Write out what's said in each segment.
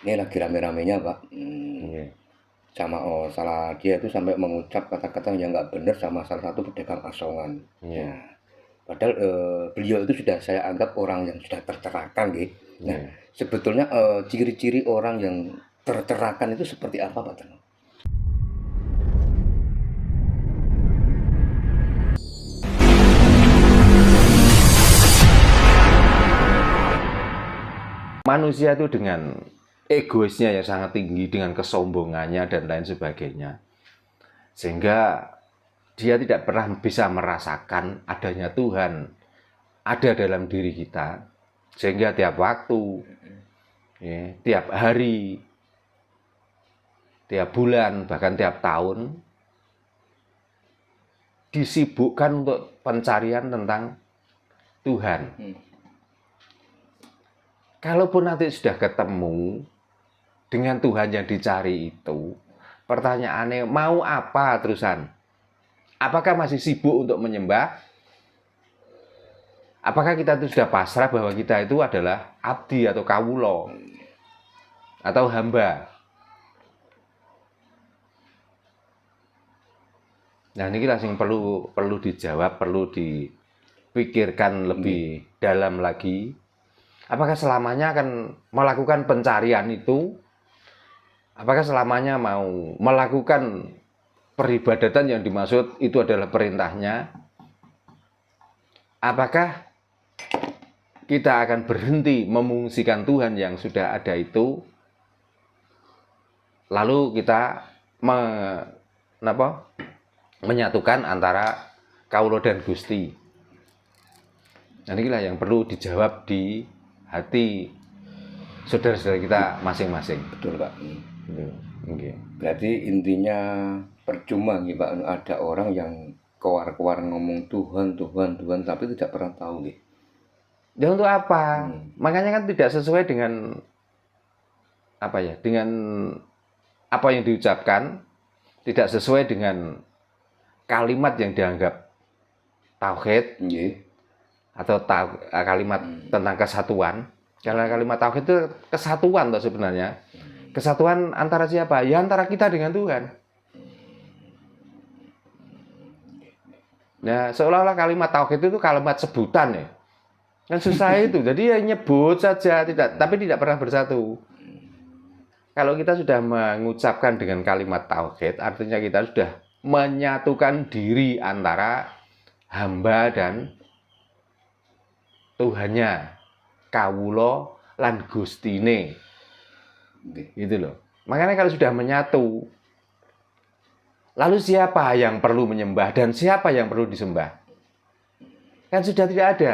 Ini lagi rame-ramenya, Pak. Iya. Sama salah dia itu sampai mengucap kata-kata yang nggak benar sama salah satu pedagang asongan. Iya. Nah, padahal beliau itu sudah saya anggap orang yang sudah tercerahkan, gitu. Nah, Iya. sebetulnya ciri-ciri orang yang tercerahkan itu seperti apa, Pak Teno? Manusia itu dengan egoisnya yang sangat tinggi, dengan kesombongannya dan lain sebagainya, sehingga dia tidak pernah bisa merasakan adanya Tuhan ada dalam diri kita, sehingga tiap waktu, ya, tiap hari, tiap bulan, bahkan tiap tahun disibukkan untuk pencarian tentang Tuhan. Kalaupun nanti sudah ketemu dengan Tuhan yang dicari itu, pertanyaannya mau apa terusan? Apakah masih sibuk untuk menyembah? Apakah kita itu sudah pasrah bahwa kita itu adalah abdi atau kawulo atau hamba? Nah, ini yang perlu dijawab, perlu dipikirkan lebih dalam lagi. Apakah selamanya akan melakukan pencarian itu? Apakah selamanya mau melakukan peribadatan yang dimaksud itu adalah perintahnya? Apakah kita akan berhenti memungsikan Tuhan yang sudah ada itu, lalu kita menyatukan antara kaulo dan Gusti? Nah, inilah yang perlu dijawab di hati saudara-saudara kita masing-masing. Betul, Pak. Okay. Berarti intinya percuma nih, Pak, ada orang yang keluar-keluar ngomong Tuhan, Tuhan, Tuhan, tapi tidak pernah tahu nih. Ya untuk apa? Makanya kan tidak sesuai dengan apa ya? Dengan apa yang diucapkan, tidak sesuai dengan kalimat yang dianggap tauhid, atau kalimat tentang kesatuan. Karena kalimat tauhid itu kesatuan toh sebenarnya. Kesatuan antara siapa? Ya antara kita dengan Tuhan. Nah, seolah-olah kalimat tauhid itu kalimat sebutan ya. Kan susah itu. Jadi ya nyebut saja, tapi tidak pernah bersatu. Kalau kita sudah mengucapkan dengan kalimat tauhid, artinya kita sudah menyatukan diri antara hamba dan Tuhannya, kawulo lan gustine. Gitu loh. Makanya kalau sudah menyatu, lalu siapa yang perlu menyembah dan siapa yang perlu disembah? Kan sudah tidak ada.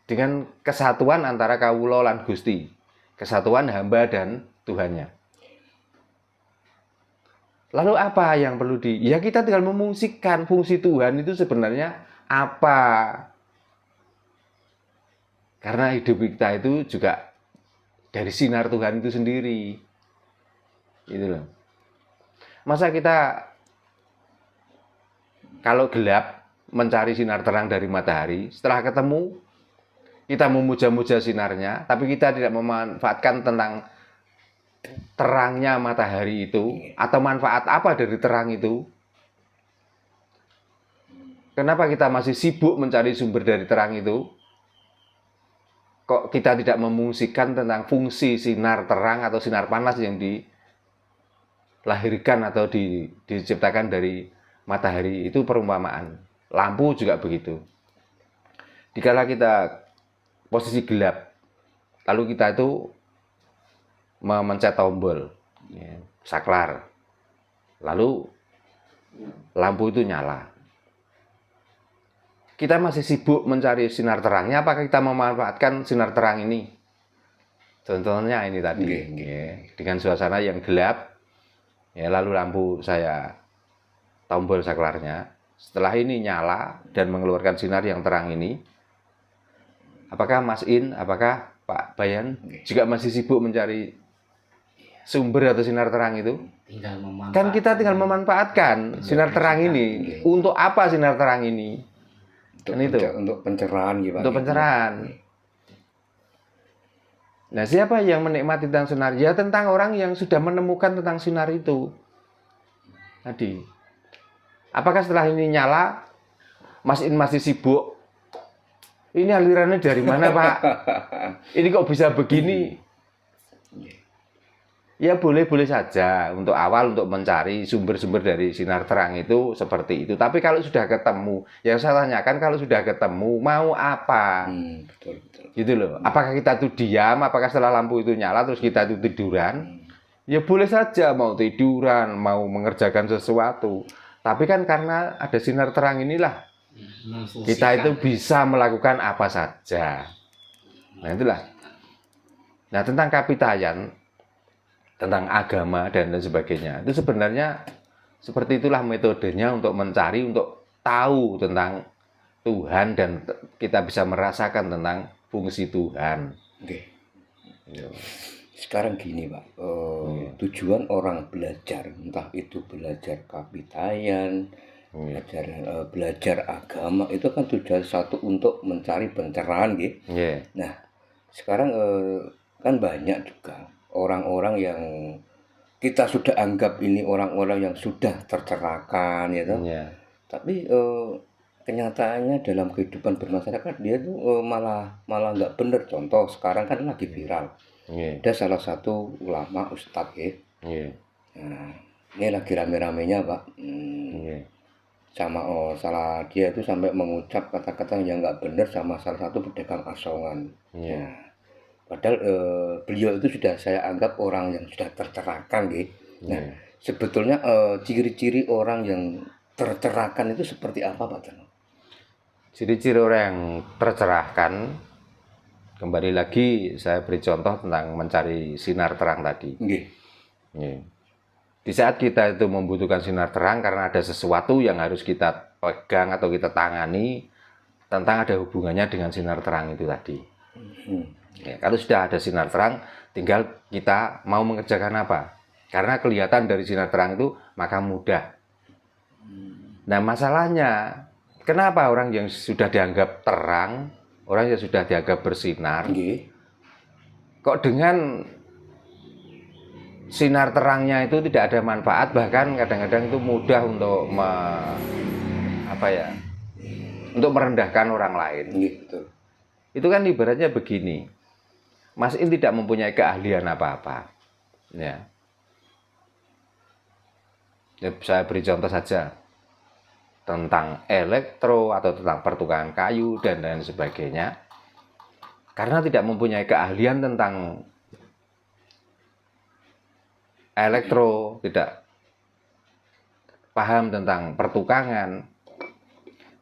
Dengan kesatuan antara kawulo lan Gusti, kesatuan hamba dan Tuhannya. Lalu apa yang perlu ya kita tinggal memungsikan fungsi Tuhan itu sebenarnya apa? Karena hidup kita itu juga dari sinar Tuhan itu sendiri. Gitu loh. Masa kita kalau gelap mencari sinar terang dari matahari, setelah ketemu kita memuja-muja sinarnya, tapi kita tidak memanfaatkan tentang terangnya matahari itu, atau manfaat apa dari terang itu. Kenapa kita masih sibuk mencari sumber dari terang itu? Kok kita tidak memungsikan tentang fungsi sinar terang atau sinar panas yang dilahirkan atau diciptakan dari matahari? Itu perumpamaan. Lampu juga begitu. Dikala kita posisi gelap, lalu kita itu memencet tombol, ya, saklar, lalu lampu itu nyala. Kita masih sibuk mencari sinar terangnya, apakah kita memanfaatkan sinar terang ini? Contohnya ini tadi, ya, dengan suasana yang gelap, ya, lalu lampu saya tombol saklarnya, setelah ini nyala dan mengeluarkan sinar yang terang ini, apakah Mas In, apakah Pak Bayan juga masih sibuk mencari sumber atau sinar terang itu? Kan kita tinggal memanfaatkan sinar terang ini. Untuk apa sinar terang ini? Untuk pencerahan gitu. Untuk pencerahan. Nah, siapa yang menikmati tentang sinar? Ya tentang orang yang sudah menemukan tentang sinar itu. Tadi. Apakah setelah ini nyala, Mas In masih sibuk? Ini alirannya dari mana, Pak? Ini kok bisa begini? Ya boleh-boleh saja untuk awal untuk mencari sumber-sumber dari sinar terang itu seperti itu. Tapi kalau sudah ketemu, yang saya tanyakan kalau sudah ketemu mau apa? Betul, betul. Gitu loh. Apakah kita tuh diam? Apakah setelah lampu itu nyala terus kita tuh tiduran? Ya boleh saja mau tiduran, mau mengerjakan sesuatu. Tapi kan karena ada sinar terang inilah kita itu bisa melakukan apa saja. Nah itulah. Nah tentang kapitayan, tentang agama dan lain sebagainya, itu sebenarnya seperti itulah metodenya untuk mencari, untuk tahu tentang Tuhan dan kita bisa merasakan tentang fungsi Tuhan. Oke. Sekarang gini Pak, tujuan orang belajar, entah itu belajar kapitayan, belajar agama, itu kan tujuan satu untuk mencari pencerahan gitu. Nah, sekarang kan banyak juga orang-orang yang kita sudah anggap ini orang-orang yang sudah tercerahkan ya toh. Tapi kenyataannya dalam kehidupan bermasyarakat dia tuh malah nggak bener. Contoh sekarang kan lagi viral. Ada salah satu ulama ustadz ya. Nah, ini lagi rame-ramenya Pak. Sama salah dia itu sampai mengucap kata-kata yang nggak benar sama salah satu pedagang asongan. Nah, padahal beliau itu sudah saya anggap orang yang sudah tercerahkan gitu. Nah, sebetulnya ciri-ciri orang yang tercerahkan itu seperti apa Pak Tano? Ciri-ciri orang yang tercerahkan, kembali lagi saya beri contoh tentang mencari sinar terang tadi. Di saat kita itu membutuhkan sinar terang karena ada sesuatu yang harus kita pegang atau kita tangani, tentang ada hubungannya dengan sinar terang itu tadi. Kalau sudah ada sinar terang, tinggal kita mau mengerjakan apa. Karena kelihatan dari sinar terang itu, maka mudah. Nah masalahnya, kenapa orang yang sudah dianggap terang, orang yang sudah dianggap bersinar, kok dengan sinar terangnya itu tidak ada manfaat, bahkan kadang-kadang itu mudah untuk untuk merendahkan orang lain. Itu kan ibaratnya begini, Mas In tidak mempunyai keahlian apa-apa. Ya, saya beri contoh saja tentang elektro atau tentang pertukangan kayu dan lain sebagainya. Karena tidak mempunyai keahlian tentang elektro, tidak paham tentang pertukangan,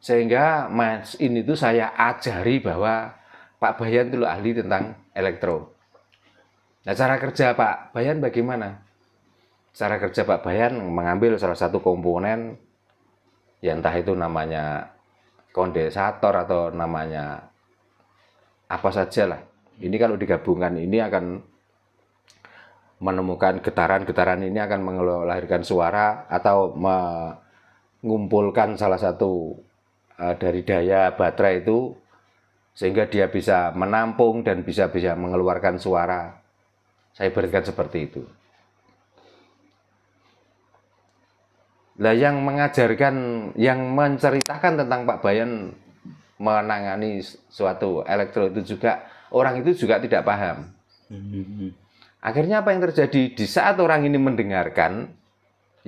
sehingga Mas In itu saya ajari bahwa Pak Bayan itu ahli tentang elektro. Nah cara kerja Pak Bayan bagaimana? Cara kerja Pak Bayan mengambil salah satu komponen, ya entah itu namanya kondensator atau namanya apa saja lah. Ini kalau digabungkan ini akan menemukan getaran-getaran, ini akan melahirkan suara atau mengumpulkan salah satu dari daya baterai itu sehingga dia bisa menampung dan bisa mengeluarkan suara. Saya berikan seperti itu. Nah, yang mengajarkan, yang menceritakan tentang Pak Bayan menangani suatu elektro itu juga, orang itu juga tidak paham. Akhirnya apa yang terjadi? Di saat orang ini mendengarkan,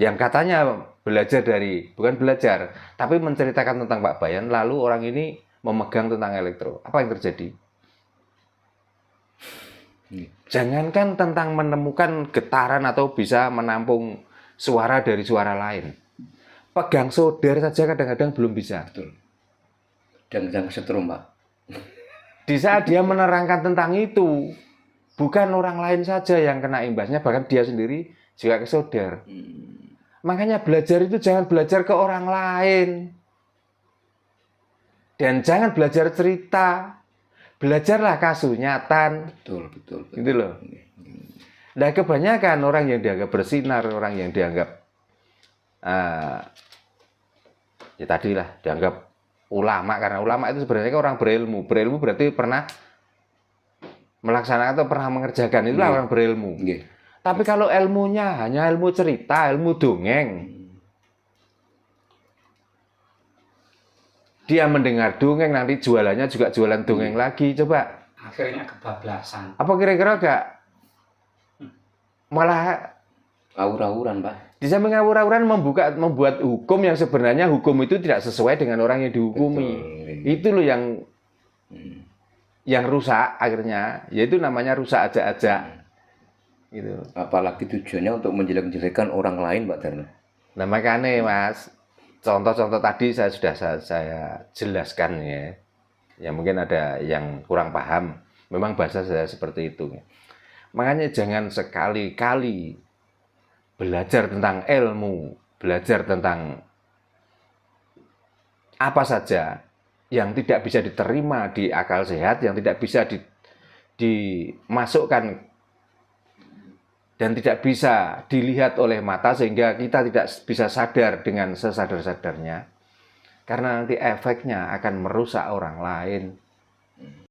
yang katanya belajar dari, bukan belajar, tapi menceritakan tentang Pak Bayan, lalu orang ini memegang tentang elektro. Apa yang terjadi? Jangankan tentang menemukan getaran atau bisa menampung suara dari suara lain. Pegang solder saja kadang-kadang belum bisa. Betul. Dan jangan setrum, Pak. Di saat dia menerangkan tentang itu, bukan orang lain saja yang kena imbasnya, bahkan dia sendiri juga kesolder. Makanya belajar itu jangan belajar ke orang lain. Dan jangan belajar cerita. Belajarlah kasunyatan. Betul. Gitu loh. Nah, kebanyakan orang yang dianggap bersinar, orang yang dianggap ya tadilah dianggap ulama, karena ulama itu sebenarnya orang berilmu. Berilmu berarti pernah melaksanakan atau pernah mengerjakan, itulah orang berilmu. Tapi kalau ilmunya hanya ilmu cerita, ilmu dongeng, dia mendengar dongeng, nanti jualannya juga jualan dongeng lagi, coba. Akhirnya kebablasan. Apa kira-kira gak malah Awur-awuran, Pak. di samping awur-awuran membuat hukum yang sebenarnya hukum itu tidak sesuai dengan orang yang dihukumi. Betul. Itu loh yang rusak akhirnya, yaitu namanya rusak ajak-ajak. Gitu. Apalagi tujuannya untuk menjelek-jelekan orang lain, Pak Darno. Nah makanya Mas, contoh-contoh tadi sudah saya jelaskan ya. Ya mungkin ada yang kurang paham. Memang bahasa saya seperti itu. Makanya jangan sekali-kali belajar tentang ilmu, belajar tentang apa saja yang tidak bisa diterima di akal sehat, yang tidak bisa dimasukkan dan tidak bisa dilihat oleh mata, sehingga kita tidak bisa sadar dengan sesadar-sadarnya, karena nanti efeknya akan merusak orang lain.